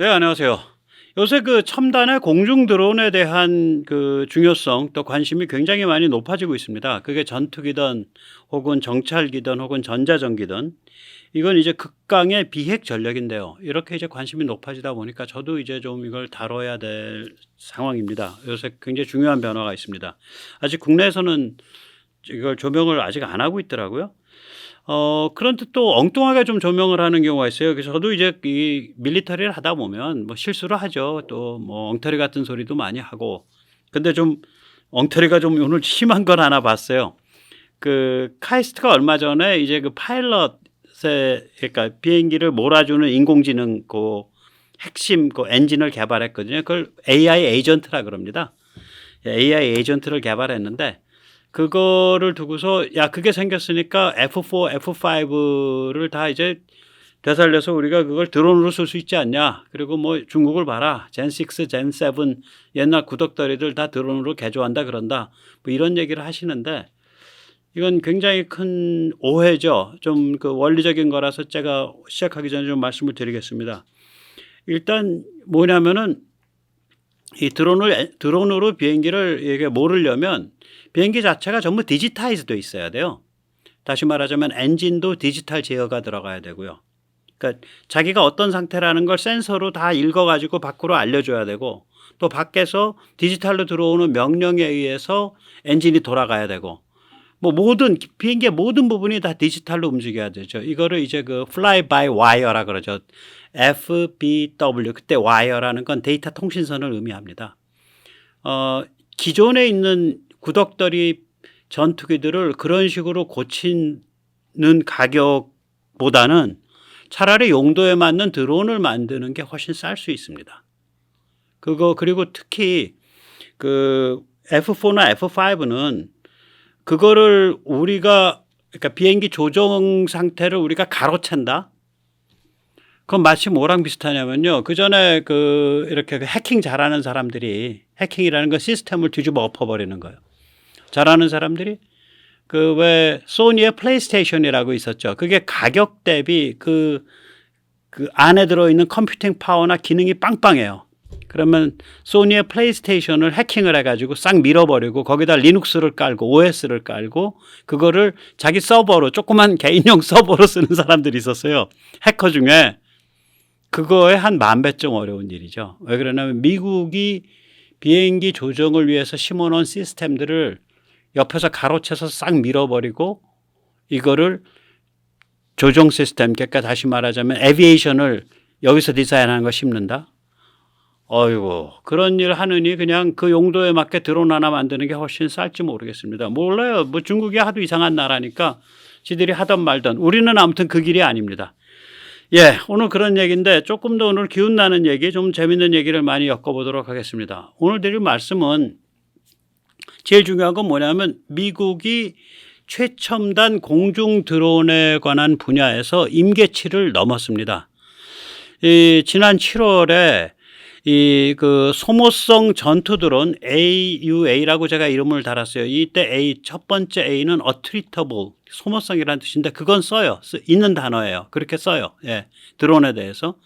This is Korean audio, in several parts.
네, 안녕하세요. 요새 그 첨단의 공중 드론에 대한 그 중요성 또 관심이 굉장히 많이 높아지고 있습니다. 그게 전투기든 혹은 정찰기든 혹은 전자전기든 이건 이제 극강의 비핵 전력인데요. 이렇게 이제 관심이 높아지다 보니까 저도 이제 좀 이걸 다뤄야 될 상황입니다. 요새 굉장히 중요한 변화가 있습니다. 아직 국내에서는 이걸 조명을 아직 안 하고 있더라고요. 그런데 또 엉뚱하게 좀 조명을 하는 경우가 있어요. 그래서 저도 이제 이 밀리터리를 하다 보면 뭐 실수를 하죠. 또 뭐 엉터리 같은 소리도 많이 하고. 근데 좀 엉터리가 좀 오늘 심한 걸 하나 봤어요. 그 카이스트가 얼마 전에 이제 그 파일럿의 그러니까 비행기를 몰아주는 인공지능 그 핵심 그 엔진을 개발했거든요. 그걸 AI 에이전트라 그럽니다. AI 에이전트를 개발했는데 그거를 두고서 야 그게 생겼으니까 F4, F5를 다 이제 되살려서 우리가 그걸 드론으로 쓸 수 있지 않냐. 그리고 뭐 중국을 봐라. 젠6, 젠7 옛날 구닥다리들 다 드론으로 개조한다 그런다. 뭐 이런 얘기를 하시는데 이건 굉장히 큰 오해죠. 좀 그 원리적인 거라서 제가 시작하기 전에 좀 말씀을 드리겠습니다. 일단 뭐냐면은 이 드론으로 비행기를 이게 모르려면 비행기 자체가 전부 디지타이즈 돼 있어야 돼요. 다시 말하자면 엔진도 디지털 제어가 들어가야 되고요. 그러니까 자기가 어떤 상태라는 걸 센서로 다 읽어가지고 밖으로 알려줘야 되고 또 밖에서 디지털로 들어오는 명령에 의해서 엔진이 돌아가야 되고 뭐 모든 비행기의 모든 부분이 다 디지털로 움직여야 되죠. 이거를 이제 그 fly by wire라 그러죠. FBW 그때 wire라는 건 데이터 통신선을 의미합니다. 기존에 있는 구덕더리 전투기들을 그런 식으로 고치는 가격보다는 차라리 용도에 맞는 드론을 만드는 게 훨씬 쌀 수 있습니다. 그리고 특히 그 F4나 F5는 그거를 우리가 그러니까 비행기 조종 상태를 우리가 가로챈다. 그건 마치 뭐랑 비슷하냐면요. 그 전에 그 이렇게 해킹 잘하는 사람들이 해킹이라는 건 시스템을 뒤집어 엎어버리는 거예요. 잘하는 사람들이 그 왜 소니의 플레이스테이션이라고 있었죠. 그게 가격 대비 그 안에 들어있는 컴퓨팅 파워나 기능이 빵빵해요. 그러면 소니의 플레이스테이션을 해킹을 해가지고 싹 밀어버리고 거기다 리눅스를 깔고 OS를 깔고 그거를 자기 서버로 조그만 개인용 서버로 쓰는 사람들이 있었어요. 해커 중에. 그거에 한 10,000배쯤 어려운 일이죠. 왜 그러냐면 미국이 비행기 조정을 위해서 심어놓은 시스템들을 옆에서 가로채서 싹 밀어버리고 이거를 조종 시스템, 그러니까 다시 말하자면 에비에이션을 여기서 디자인하는 거 심는다. 어이구 그런 일 하느니 그냥 그 용도에 맞게 드론 하나 만드는 게 훨씬 쌀지 모르겠습니다. 몰라요. 뭐 중국이 하도 이상한 나라니까 지들이 하던 말던 우리는 아무튼 그 길이 아닙니다. 예, 오늘 그런 얘기인데 조금 더 오늘 기운 나는 얘기, 좀 재밌는 얘기를 많이 엮어보도록 하겠습니다. 오늘 드릴 말씀은 제일 중요한 건 뭐냐면 미국이 최첨단 공중 드론에 관한 분야에서 임계치를 넘었습니다. 지난 7월에 그 소모성 전투 드론 AUA라고 제가 이름을 달았어요. 이때 첫 번째 A는 attritable, 소모성이라는 뜻인데 그건 써요. 있는 단어예요. 그렇게 써요. 예, 드론에 대해서.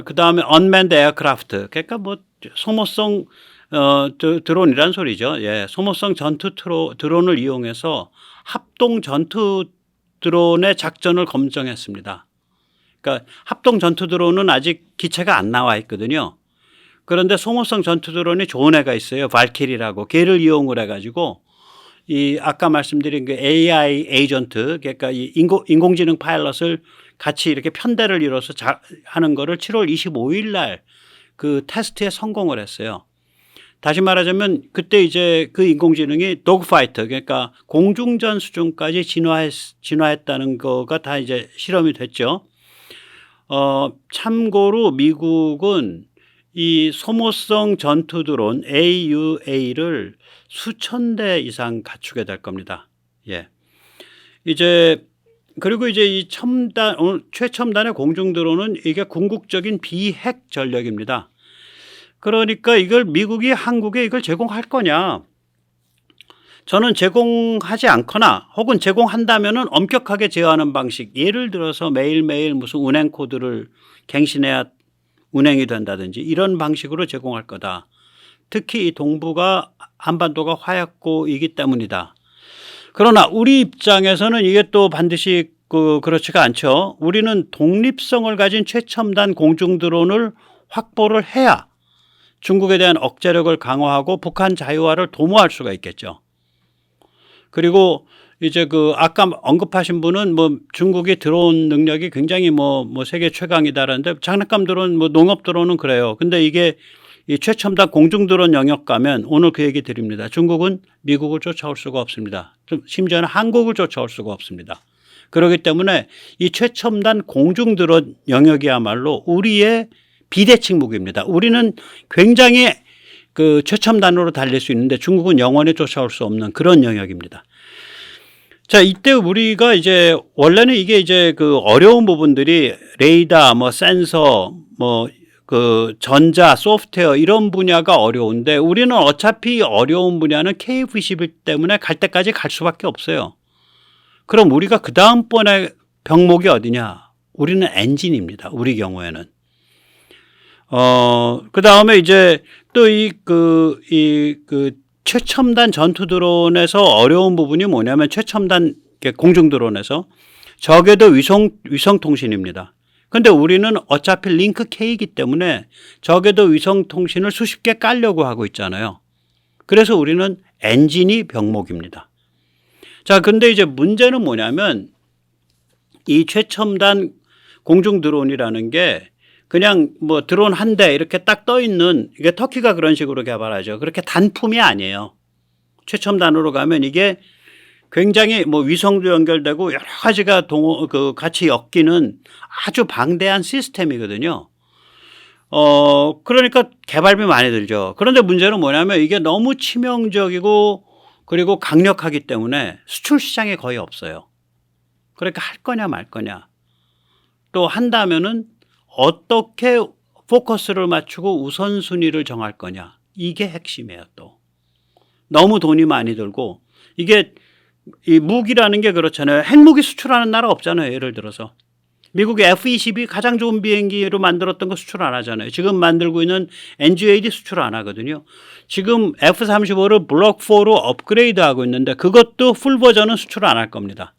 그 다음에 unmanned aircraft, 그러니까 뭐 소모성 드론이란 소리죠. 예, 소모성 전투 드론을 이용해서 합동 전투 드론의 작전을 검증했습니다. 그러니까 합동 전투 드론은 아직 기체가 안 나와 있거든요. 그런데 소모성 전투 드론이 좋은 애가 있어요. 발키리라고. 걔를 이용을 해가지고 이 아까 말씀드린 그 AI 에이전트, 그러니까 이 인공지능 파일럿을 같이 이렇게 편대를 이뤄서 하는 거를 7월 25일 날 그 테스트에 성공을 했어요. 다시 말하자면 그때 이제 그 인공지능이 독파이터, 그러니까 공중전 수준까지 진화했다는 거가 다 이제 실험이 됐죠. 참고로 미국은 이 소모성 전투 드론 AUA를 수천 대 이상 갖추게 될 겁니다. 예. 그리고 이제 이 최첨단의 공중 드론은 이게 궁극적인 비핵 전력입니다. 그러니까 이걸 미국이 한국에 이걸 제공할 거냐? 저는 제공하지 않거나 혹은 제공한다면은 엄격하게 제어하는 방식. 예를 들어서 매일매일 무슨 운행 코드를 갱신해야 운행이 된다든지 이런 방식으로 제공할 거다. 특히 이 동부가 한반도가 화약고이기 때문이다. 그러나 우리 입장에서는 이게 또 반드시 그렇지가 않죠. 우리는 독립성을 가진 최첨단 공중 드론을 확보를 해야 중국에 대한 억제력을 강화하고 북한 자유화를 도모할 수가 있겠죠. 그리고 이제 아까 언급하신 분은 뭐 중국이 드론 능력이 굉장히 뭐 세계 최강이다라는데 장난감 드론 뭐 농업 드론은 그래요. 근데 이게 이 최첨단 공중 드론 영역 가면 오늘 그 얘기 드립니다. 중국은 미국을 쫓아올 수가 없습니다. 심지어는 한국을 쫓아올 수가 없습니다. 그렇기 때문에 이 최첨단 공중 드론 영역이야말로 우리의 비대칭 무기입니다. 우리는 굉장히 최첨단으로 달릴 수 있는데 중국은 영원히 쫓아올 수 없는 그런 영역입니다. 자, 이때 우리가 이제 원래는 이게 이제 어려운 부분들이 레이더, 뭐 센서, 뭐 전자, 소프트웨어 이런 분야가 어려운데 우리는 어차피 어려운 분야는 KF-21 때문에 갈 때까지 갈 수밖에 없어요. 그럼 우리가 그 다음번에 병목이 어디냐? 우리는 엔진입니다. 우리 경우에는. 그 다음에 이제 또 최첨단 전투 드론에서 어려운 부분이 뭐냐면 최첨단 공중 드론에서 적에도 위성 통신입니다. 근데 우리는 어차피 링크 K이기 때문에 적에도 위성 통신을 수십 개 깔려고 하고 있잖아요. 그래서 우리는 엔진이 병목입니다. 자, 근데 이제 문제는 뭐냐면 이 최첨단 공중 드론이라는 게 그냥 뭐 드론 한 대 이렇게 딱 떠 있는, 이게 터키가 그런 식으로 개발하죠. 그렇게 단품이 아니에요. 최첨단으로 가면 이게 굉장히 뭐 위성도 연결되고 여러 가지가 같이 엮이는 아주 방대한 시스템이거든요. 그러니까 개발비 많이 들죠. 그런데 문제는 뭐냐면 이게 너무 치명적이고 그리고 강력하기 때문에 수출 시장에 거의 없어요. 그러니까 할 거냐 말 거냐. 또 한다면은 어떻게 포커스를 맞추고 우선순위를 정할 거냐. 이게 핵심이에요 또. 너무 돈이 많이 들고 이게 이 무기라는 게 그렇잖아요. 핵무기 수출하는 나라 없잖아요. 예를 들어서 미국의 F-22 가장 좋은 비행기로 만들었던 거 수출 안 하잖아요. 지금 만들고 있는 NGAD 수출 안 하거든요. 지금 F-35를 블록 4로 업그레이드하고 있는데 그것도 풀 버전은 수출 안 할 겁니다.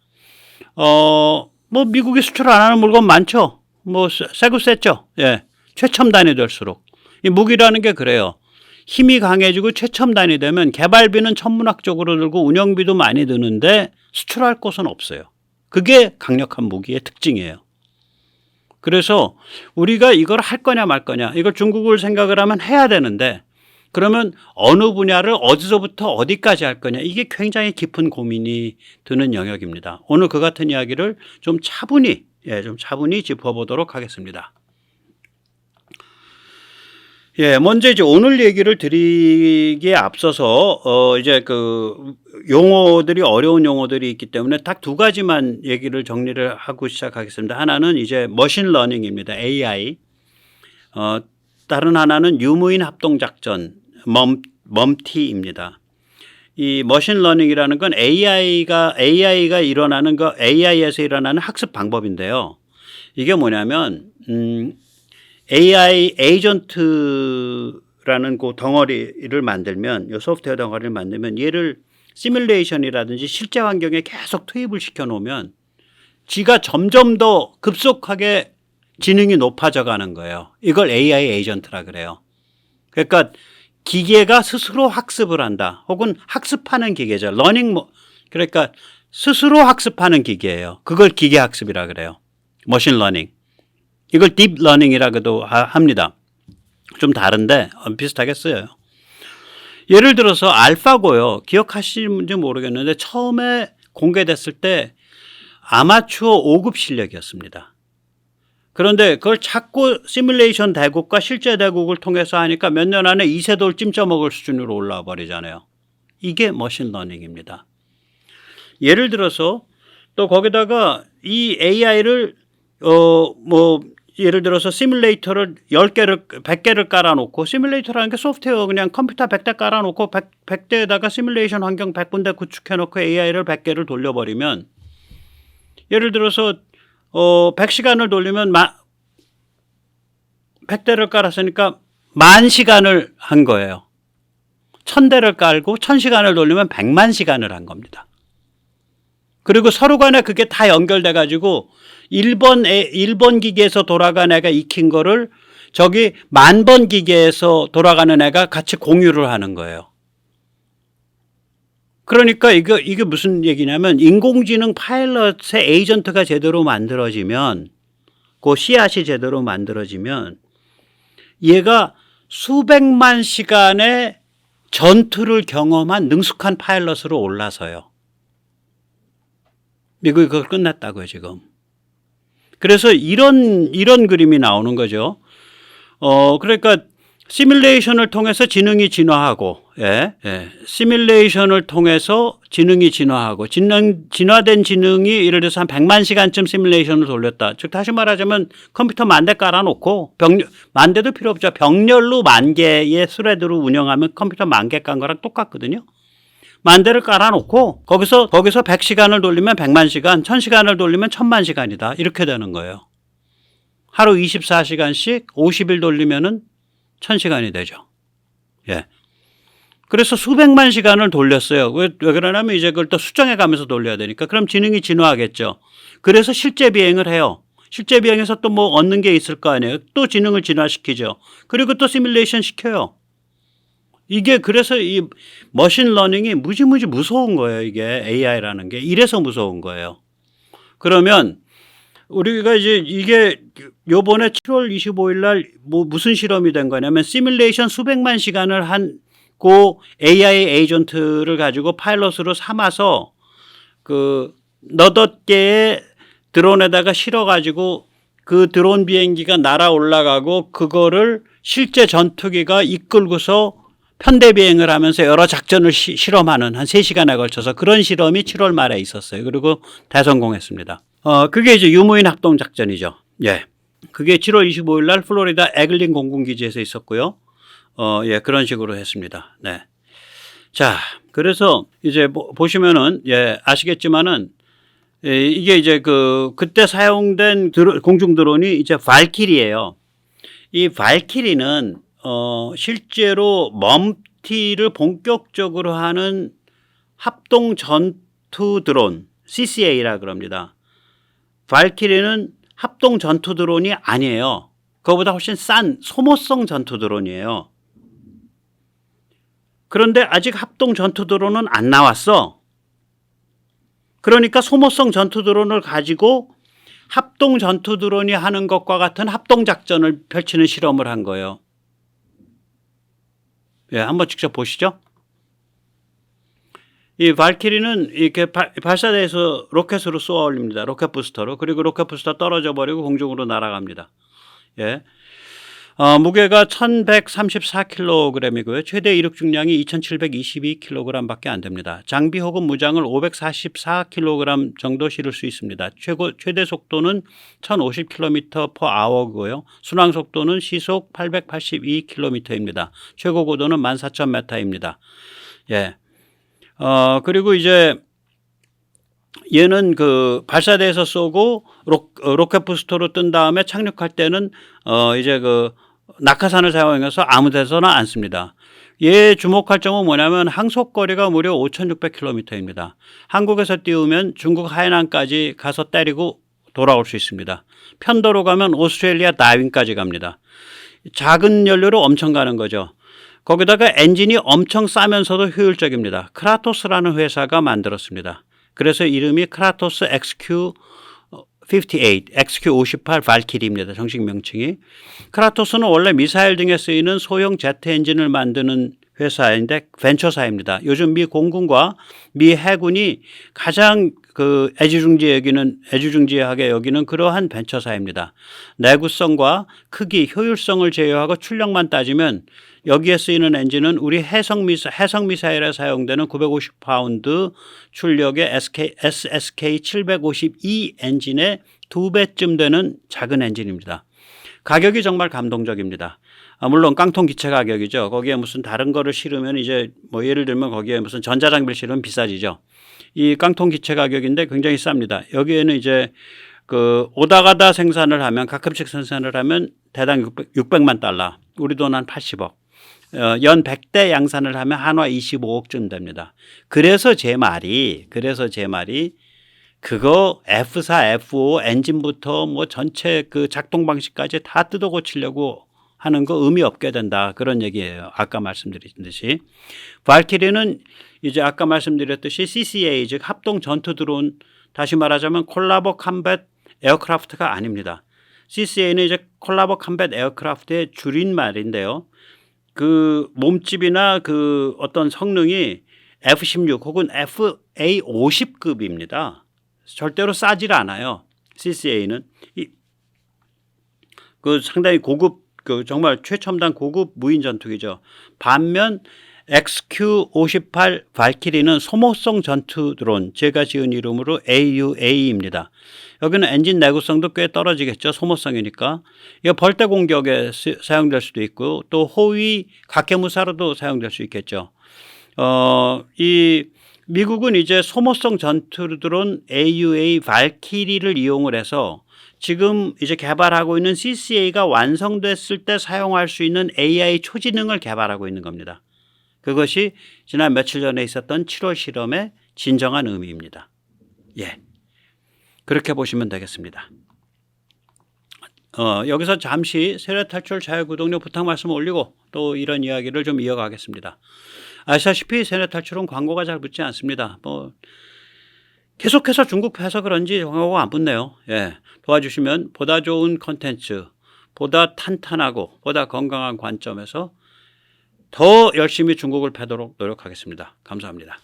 뭐 미국이 수출 안 하는 물건 많죠. 뭐 세고 셌죠. 예, 최첨단이 될수록 이 무기라는 게 그래요. 힘이 강해지고 최첨단이 되면 개발비는 천문학적으로 들고 운영비도 많이 드는데 수출할 곳은 없어요. 그게 강력한 무기의 특징이에요. 그래서 우리가 이걸 할 거냐 말 거냐, 이걸 중국을 생각을 하면 해야 되는데 그러면 어느 분야를 어디서부터 어디까지 할 거냐, 이게 굉장히 깊은 고민이 드는 영역입니다. 오늘 그 같은 이야기를 좀 차분히 짚어보도록 하겠습니다. 예, 먼저 이제 오늘 얘기를 드리기에 앞서서 이제 용어들이 어려운 용어들이 있기 때문에 딱 두 가지만 얘기를 정리를 하고 시작하겠습니다. 하나는 이제 머신러닝입니다. AI. 다른 하나는 유무인 합동작전 멈티입니다. 이 머신러닝이라는 건 AI가 일어나는 AI에서 일어나는 학습 방법인데요. 이게 뭐냐면 AI 에이전트라는 그 덩어리를 만들면, 이 소프트웨어 덩어리를 만들면 얘를 시뮬레이션이라든지 실제 환경에 계속 투입을 시켜 놓으면 지가 점점 더 급속하게 지능이 높아져 가는 거예요. 이걸 AI 에이전트라 그래요. 그러니까 기계가 스스로 학습을 한다. 혹은 학습하는 기계죠. 그러니까 스스로 학습하는 기계예요. 그걸 기계 학습이라 그래요. 머신 러닝. 이걸 딥 러닝이라고도 합니다. 좀 다른데 비슷하겠어요. 예를 들어서 알파고요. 기억하시는지 모르겠는데 처음에 공개됐을 때 아마추어 5급 실력이었습니다. 그런데 그걸 자꾸 시뮬레이션 대국과 실제 대국을 통해서 하니까 몇 년 안에 이세돌 찜쪄먹을 수준으로 올라와 버리잖아요. 이게 머신러닝입니다. 예를 들어서 또 거기다가 이 AI를 예를 들어서 시뮬레이터를 10개를 100개를 깔아놓고, 시뮬레이터라는 게 소프트웨어 그냥 컴퓨터 100대 깔아놓고 100대에다가 시뮬레이션 환경 100군데 구축해놓고 AI를 100개를 돌려버리면, 예를 들어서 100시간을 돌리면 100대를 깔았으니까 10,000시간을 한 거예요. 1000대를 깔고 1000시간을 돌리면 100만 시간을 한 겁니다. 그리고 서로 간에 그게 다 연결돼 가지고 1번 기계에서 돌아간 애가 익힌 거를 저기 10,000번 기계에서 돌아가는 애가 같이 공유를 하는 거예요. 그러니까 이게 무슨 얘기냐면 인공지능 파일럿의 에이전트가 제대로 만들어지면 그 씨앗이 제대로 만들어지면 얘가 수백만 시간의 전투를 경험한 능숙한 파일럿으로 올라서요. 미국이 그걸 끝냈다고요, 지금. 그래서 이런 그림이 나오는 거죠. 그러니까 시뮬레이션을 통해서 지능이 진화하고, 시뮬레이션을 통해서 지능이 진화하고, 진화된 지능이 예를 들어서 한 100만 시간쯤 시뮬레이션을 돌렸다. 즉, 다시 말하자면 컴퓨터 10,000대 깔아놓고, 10,000대도 필요 없죠. 병렬로 10,000개의 스레드로 운영하면 컴퓨터 10,000개 깐 거랑 똑같거든요. 10,000대를 깔아놓고, 거기서 100시간을 돌리면 100만 시간, 1000시간을 돌리면 1000만 시간이다. 이렇게 되는 거예요. 하루 24시간씩 50일 돌리면은 1000시간이 되죠. 예. 그래서 수백만 시간을 돌렸어요. 왜 그러냐면 이제 그걸 또 수정해 가면서 돌려야 되니까. 그럼 지능이 진화하겠죠. 그래서 실제 비행을 해요. 실제 비행에서 또 뭐 얻는 게 있을 거 아니에요. 또 지능을 진화시키죠. 그리고 또 시뮬레이션 시켜요. 이게 그래서 이 머신러닝이 무지무지 무서운 거예요. 이게 AI라는 게. 이래서 무서운 거예요. 그러면 우리가 이제 이게 요번에 7월 25일 날 뭐 무슨 실험이 된 거냐면 시뮬레이션 수백만 시간을 한 고 AI 에이전트를 가지고 파일럿으로 삼아서 그 너댓 개의 드론에다가 실어 가지고 그 드론 비행기가 날아 올라가고 그거를 실제 전투기가 이끌고서 편대 비행을 하면서 여러 작전을 실험하는 한 3시간에 걸쳐서 그런 실험이 7월 말에 있었어요. 그리고 대성공했습니다. 그게 이제 유무인 합동 작전이죠. 예. 그게 7월 25일 날 플로리다 에글린 공군기지에서 있었고요. 예, 그런 식으로 했습니다. 네. 자, 그래서 이제 보시면은, 예, 아시겠지만은, 예, 이게 이제 그때 사용된 공중 드론이 이제 발키리예요. 이 발키리는, 실제로 멈티를 본격적으로 하는 합동 전투 드론, CCA라 그럽니다. 발키리는 합동 전투 드론이 아니에요. 그거보다 훨씬 싼 소모성 전투 드론이에요. 그런데 아직 합동 전투 드론은 안 나왔어. 그러니까 소모성 전투 드론을 가지고 합동 전투 드론이 하는 것과 같은 합동 작전을 펼치는 실험을 한 거예요. 예, 한번 직접 보시죠. 이 발키리는 이렇게 발사대에서 로켓으로 쏘아 올립니다. 로켓 부스터로. 그리고 로켓 부스터 떨어져 버리고 공중으로 날아갑니다. 예. 무게가 1134kg이고요. 최대 이륙 중량이 2722kg 밖에 안 됩니다. 장비 혹은 무장을 544kg 정도 실을 수 있습니다. 최대 속도는 1050km/h고요. 순항 속도는 시속 882km입니다. 최고 고도는 14,000m입니다. 예. 그리고 이제 얘는 그 발사대에서 쏘고 로켓 부스터로 뜬 다음에 착륙할 때는 이제 그 낙하산을 사용해서 아무 데서나 안 씁니다. 얘 주목할 점은 뭐냐면 항속거리가 무려 5,600km입니다. 한국에서 띄우면 중국 하이난까지 가서 때리고 돌아올 수 있습니다. 편도로 가면 오스트레일리아 다윈까지 갑니다. 작은 연료로 엄청 가는 거죠. 거기다가 엔진이 엄청 싸면서도 효율적입니다. 크라토스라는 회사가 만들었습니다. 그래서 이름이 크라토스 XQ58 발키리입니다. 정식 명칭이. 크라토스는 원래 미사일 등에 쓰이는 소형 제트 엔진을 만드는 회사인데 벤처사입니다. 요즘 미 공군과 미 해군이 가장 애지중지하게 여기는 그러한 벤처사입니다. 내구성과 크기, 효율성을 제외하고 출력만 따지면 여기에 쓰이는 엔진은 우리 해상 미사일에 사용되는 950파운드 출력의 SSK-752 엔진의 2배쯤 되는 작은 엔진입니다. 가격이 정말 감동적입니다. 물론 깡통 기체 가격이죠. 거기에 무슨 다른 거를 실으면 이제 뭐 예를 들면 거기에 무슨 전자장비를 실으면 비싸지죠. 이 깡통 기체 가격인데 굉장히 쌉니다. 여기에는 이제 그 오다 가다 생산을 하면 가끔씩 생산을 하면 대당 600만 달러, 우리 돈 한 80억. 연 100대 양산을 하면 한화 25억쯤 됩니다. 그래서 제 말이 그거 F4, F5 엔진부터 뭐 전체 그 작동 방식까지 다 뜯어 고치려고 하는 거 의미 없게 된다. 그런 얘기예요. 아까 말씀드렸듯이. 발키리는 이제 아까 말씀드렸듯이 CCA 즉 합동 전투 드론, 다시 말하자면 콜라보 컴뱃 에어크래프트가 아닙니다. CCA는 이제 콜라보 컴뱃 에어크래프트의 줄임말인데요. 그 몸집이나 그 어떤 성능이 F-16 혹은 FA-50급입니다. 절대로 싸질 않아요. CCA는 그 상당히 고급, 그 정말 최첨단 고급 무인 전투기죠. 반면 XQ-58 발키리는 소모성 전투 드론, 제가 지은 이름으로 AUA입니다. 여기는 엔진 내구성도 꽤 떨어지겠죠. 소모성이니까. 이거 벌떼 공격에 사용될 수도 있고 또 호위 각해무사로도 사용될 수 있겠죠. 이 미국은 이제 소모성 전투 드론 AUA 발키리를 이용을 해서 지금 이제 개발하고 있는 CCA가 완성됐을 때 사용할 수 있는 AI 초지능을 개발하고 있는 겁니다. 그것이 지난 며칠 전에 있었던 7월 실험의 진정한 의미입니다. 예, 그렇게 보시면 되겠습니다. 여기서 잠시 세례 탈출 자유구독료 부탁 말씀 올리고 또 이런 이야기를 좀 이어가겠습니다. 아시다시피 세례 탈출은 광고가 잘 붙지 않습니다. 뭐 계속해서 중국 해서 그런지 광고가 안 붙네요. 예, 도와주시면 보다 좋은 콘텐츠, 보다 탄탄하고 보다 건강한 관점에서 더 열심히 중국을 패도록 노력하겠습니다. 감사합니다.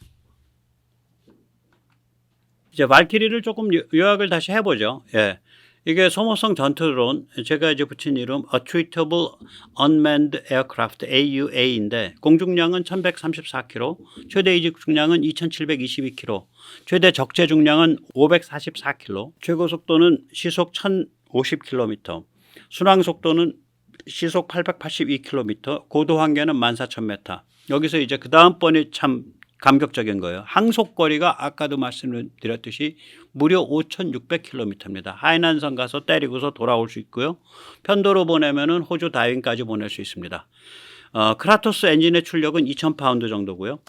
이제 발키리를 조금 요약을 다시 해보죠. 예, 이게 소모성 전투 드론, 제가 이제 붙인 이름 Attritable Unmanned Aircraft AUA인데 공중량은 1134kg, 최대 이직 중량은 2722kg, 최대 적재 중량은 544kg, 최고 속도는 시속 1050km, 순항 속도는 시속 882km, 고도 한계는 14,000m. 여기서 이제 그 다음번이 참 감격적인 거예요. 항속거리가 아까도 말씀드렸듯이 무려 5,600km입니다. 하이난성 가서 때리고서 돌아올 수 있고요. 편도로 보내면은 호주 다윈까지 보낼 수 있습니다. 크라토스 엔진의 출력은 2,000파운드 정도고요.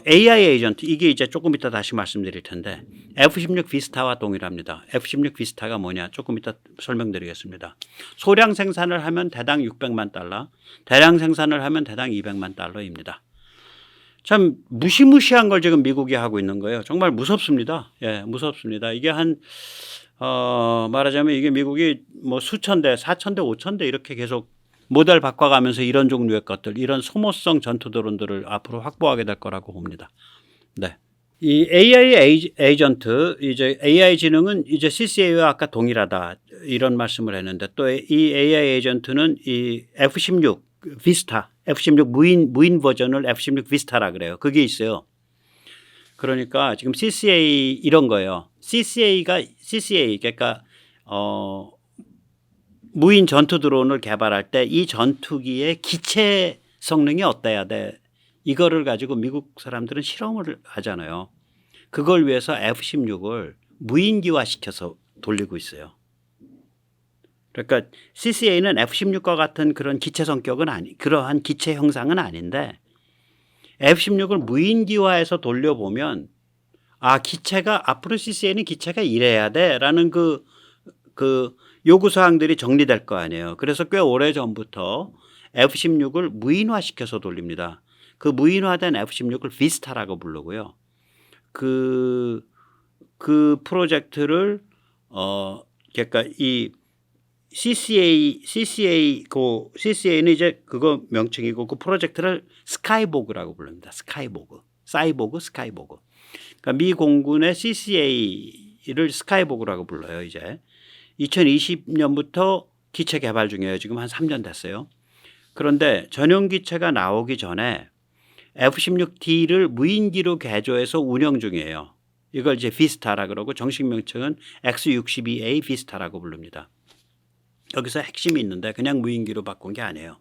AI 에이전트, 이게 이제 조금 이따 다시 말씀드릴 텐데 F-16 비스타와 동일합니다. F-16 비스타가 뭐냐 조금 이따 설명드리겠습니다. 소량 생산을 하면 대당 600만 달러, 대량 생산을 하면 대당 200만 달러입니다. 참 무시무시한 걸 지금 미국이 하고 있는 거예요. 정말 무섭습니다. 예, 무섭습니다. 이게 말하자면 이게 미국이 뭐 수천 대, 4천 대, 5천 대 이렇게 계속 모델 바꿔가면서 이런 종류의 것들, 이런 소모성 전투 드론들을 앞으로 확보하게 될 거라고 봅니다. 네. 이 AI 에이전트, 이제 AI 지능은 이제 CCA와 아까 동일하다 이런 말씀을 했는데 또 이 AI 에이전트는 이 F-16 비스타, F-16 무인 버전을 F-16 비스타라 그래요. 그게 있어요. 그러니까 지금 CCA 이런 거예요. CCA 그러니까 무인 전투 드론을 개발할 때 이 전투기의 기체 성능이 어때야 돼? 이거를 가지고 미국 사람들은 실험을 하잖아요. 그걸 위해서 F-16을 무인기화 시켜서 돌리고 있어요. 그러니까 CCA는 F-16과 같은 그런 기체 성격은 그러한 기체 형상은 아닌데 F-16을 무인기화해서 돌려보면 기체가 앞으로 CCA는 기체가 이래야 돼라는 그 요구사항들이 정리될 거 아니에요. 그래서 꽤 오래전부터 F-16을 무인화시켜서 돌립니다. 그 무인화된 F-16을 비스타라고 부르고요. 그 프로젝트를 그러니까 이 CCA는 이제 그거 명칭이고 그 프로젝트를 스카이보그라고 부릅니다. 스카이보그. 그러니까 미 공군의 CCA를 스카이보그라고 불러요, 이제. 2020년부터 기체 개발 중이에요. 지금 한 3년 됐어요. 그런데 전용 기체가 나오기 전에 F-16D를 무인기로 개조해서 운영 중이에요. 이걸 이제 비스타라 그러고 정식 명칭은 X-62A 비스타라고 부릅니다. 여기서 핵심이 있는데 그냥 무인기로 바꾼 게 아니에요.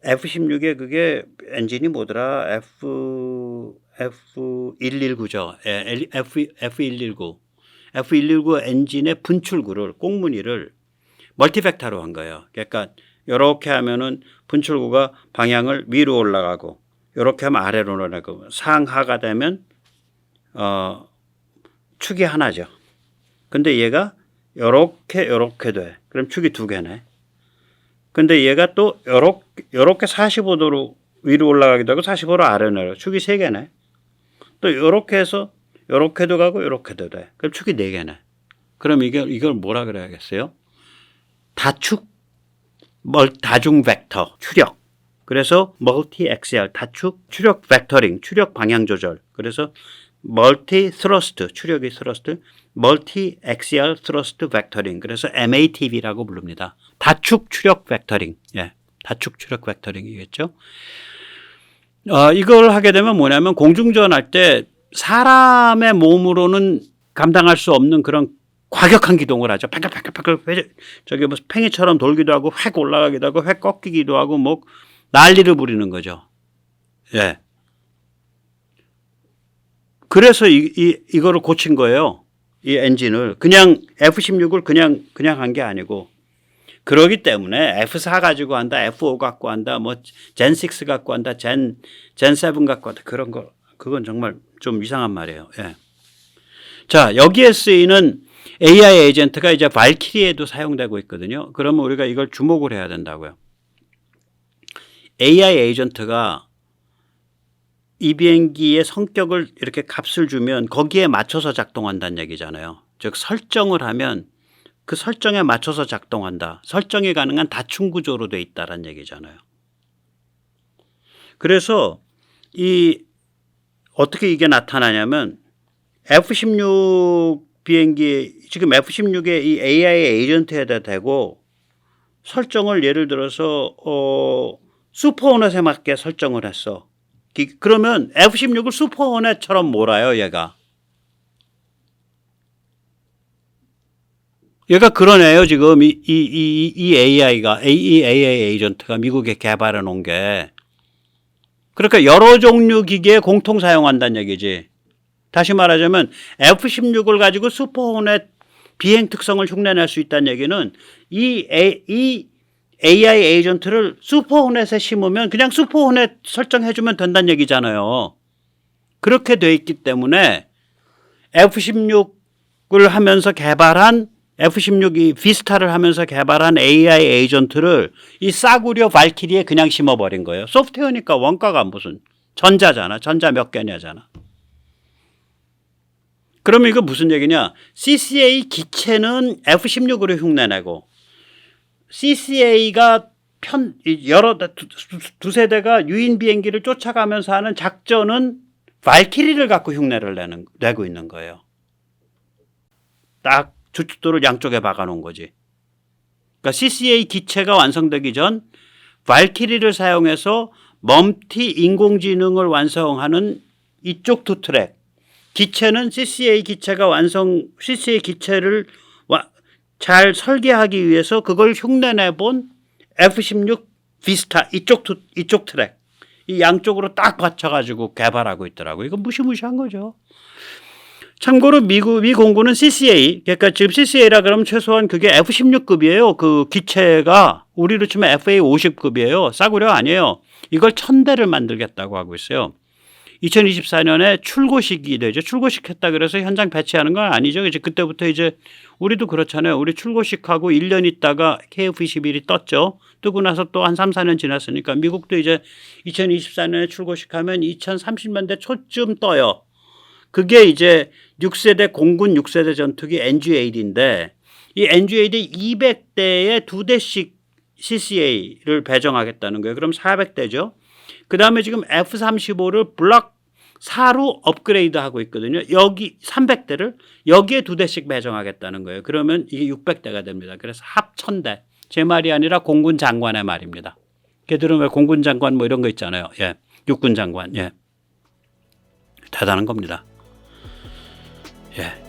F-16의 그게 엔진이 뭐더라? F119죠. F119. F119 엔진의 분출구를 꽁무니를 멀티벡터로 한 거예요. 그러니까 이렇게 하면은 분출구가 방향을 위로 올라가고 이렇게 하면 아래로 올라가고 상하가 되면 축이 하나죠. 근데 얘가 요렇게 돼. 그럼 축이 두 개네. 근데 얘가 또 요렇게 45도로 위로 올라가기도 하고 45도 아래로 내려. 축이 세 개네. 또 요렇게 해서 요렇게도 가고 요렇게도 돼. 그럼 축이 네 개네. 그럼 이걸 뭐라 그래야겠어요? 다중 벡터 추력. 그래서 멀티 엑시얼 다축 추력 벡터링 추력 방향 조절. 그래서 멀티 스러스트 추력이 스러스트 멀티 엑시얼 스러스트 벡터링. 그래서 MATV라고 부릅니다. 다축 추력 벡터링. 예. 다축 추력 벡터링이겠죠. 이걸 하게 되면 뭐냐면 공중전할 때 사람의 몸으로는 감당할 수 없는 그런 과격한 기동을 하죠. 팍팍팍팍 저기 뭐 팽이처럼 돌기도 하고 획 올라가기도 하고 획 꺾이기도 하고 뭐 난리를 부리는 거죠. 예. 그래서 이거를 고친 거예요. 이 엔진을 그냥 F-16을 그냥 한 게 아니고 그러기 때문에 F4 가지고 한다, F5 갖고 한다, 뭐 젠6 갖고 한다, 젠7 갖고 한다 그런 거 그건 정말 좀 이상한 말이에요. 예. 자 여기에 쓰이는 AI 에이전트가 이제 발키리에도 사용되고 있거든요. 그러면 우리가 이걸 주목을 해야 된다고요. AI 에이전트가 이 비행기의 성격을 이렇게 값을 주면 거기에 맞춰서 작동한다는 얘기잖아요. 즉 설정을 하면 그 설정에 맞춰서 작동한다. 설정이 가능한 다층 구조로 돼 있다는 얘기잖아요. 그래서 어떻게 이게 나타나냐면 F-16 비행기 지금 F-16의 이 AI 에이전트에다 대고 설정을 예를 들어서 슈퍼호넷에 맞게 설정을 했어. 그러면 F-16을 슈퍼호넷처럼 몰아요, 얘가. 얘가 그러네요, 지금 이 AI가, 이 AI 에이전트가 미국에 개발해 놓은 게. 그러니까 여러 종류 기계에 공통 사용한다는 얘기지. 다시 말하자면 F-16을 가지고 슈퍼호넷 비행 특성을 흉내낼 수 있다는 얘기는 이 AI 에이전트를 슈퍼호넷에 심으면 그냥 슈퍼호넷 설정해주면 된다는 얘기잖아요. 그렇게 돼 있기 때문에 F-16을 하면서 개발한 F-16이 비스타를 하면서 개발한 AI 에이전트를 이 싸구려 발키리에 그냥 심어버린 거예요. 소프트웨어니까 원가가 무슨 전자잖아. 전자 몇 개냐잖아. 그러면 이거 무슨 얘기냐? CCA 기체는 F-16으로 흉내내고 CCA가 여러 두세 대가 유인 비행기를 쫓아가면서 하는 작전은 발키리를 갖고 흉내를 내고 있는 거예요. 딱 주춧돌을 양쪽에 박아 놓은 거지. 그러니까 CCA 기체가 완성되기 전 발키리를 사용해서 멈티 인공지능을 완성하는 이쪽 두 트랙. 기체는 CCA 기체를 잘 설계하기 위해서 그걸 흉내내 본 F-16 비스타 이쪽 트랙. 이 양쪽으로 딱 받쳐가지고 개발하고 있더라고요. 이거 무시무시한 거죠. 참고로 미 공군은 CCA, 그러니까 지금 CCA라 그러면 최소한 그게 F-16급이에요. 그 기체가 우리로 치면 FA-50급이에요. 싸구려 아니에요. 이걸 1000대를 만들겠다고 하고 있어요. 2024년에 출고식이 되죠. 출고식 했다 그래서 현장 배치하는 건 아니죠. 이제 그때부터 이제 우리도 그렇잖아요. 우리 출고식하고 1년 있다가 KF-21이 떴죠. 뜨고 나서 또 한 3, 4년 지났으니까 미국도 이제 2024년에 출고식하면 2030년대 초쯤 떠요. 그게 이제 6세대 공군 6세대 전투기 NG-8인데 이 NG-8이 200대에 2대씩 CCA를 배정하겠다는 거예요. 그럼 400대죠. 그 다음에 지금 F-35를 블록 4로 업그레이드하고 있거든요. 여기 300대를 여기에 2대씩 배정하겠다는 거예요. 그러면 이게 600대가 됩니다. 그래서 합 1000대. 제 말이 아니라 공군 장관의 말입니다. 걔들은 왜 공군 장관 뭐 이런 거 있잖아요. 예, 육군 장관. 예, 대단한 겁니다. 예.